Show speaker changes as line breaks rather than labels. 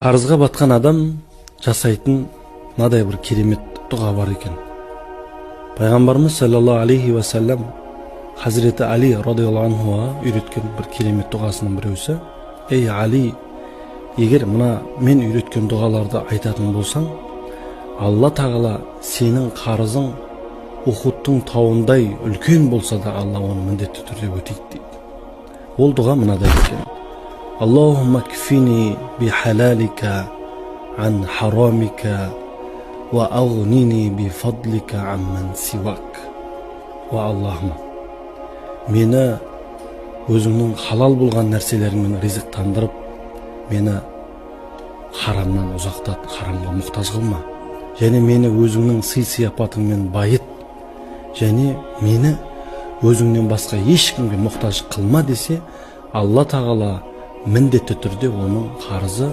Арызға батқан адам жасайтын мынадай бір керемет дұға бар екен. Пайғамбарымыз саллаллаху алейхи ва саллям Хазіреті Али радиаллаху анхуға үйреткен бір керемет дұғасының біреусі: ей Али, егер мына мен үйреткен дұғаларды айтатын болсаң, Алла тағала сенің қарызың Ухудтың тауындай үлкен болса да Алла оны міндетті түрде өтейді дейді. Ол дұға мынадай екен: Аллахумма кфини би халалика ан харамика ва агнини би фадлика амман сивак. Ва Аллахым, мені өзіңнің халал болған нәрселеріңмен ризықтандырып, мені харамнан ұзақтат, харамға мұқтаж қылма. Және мені өзіңнің сый-сияпатыңмен байыт, және мені өзіңнен басқа ешкімге мұқтаж қылма десе, Алла тағала міндетті түрде оның қарызы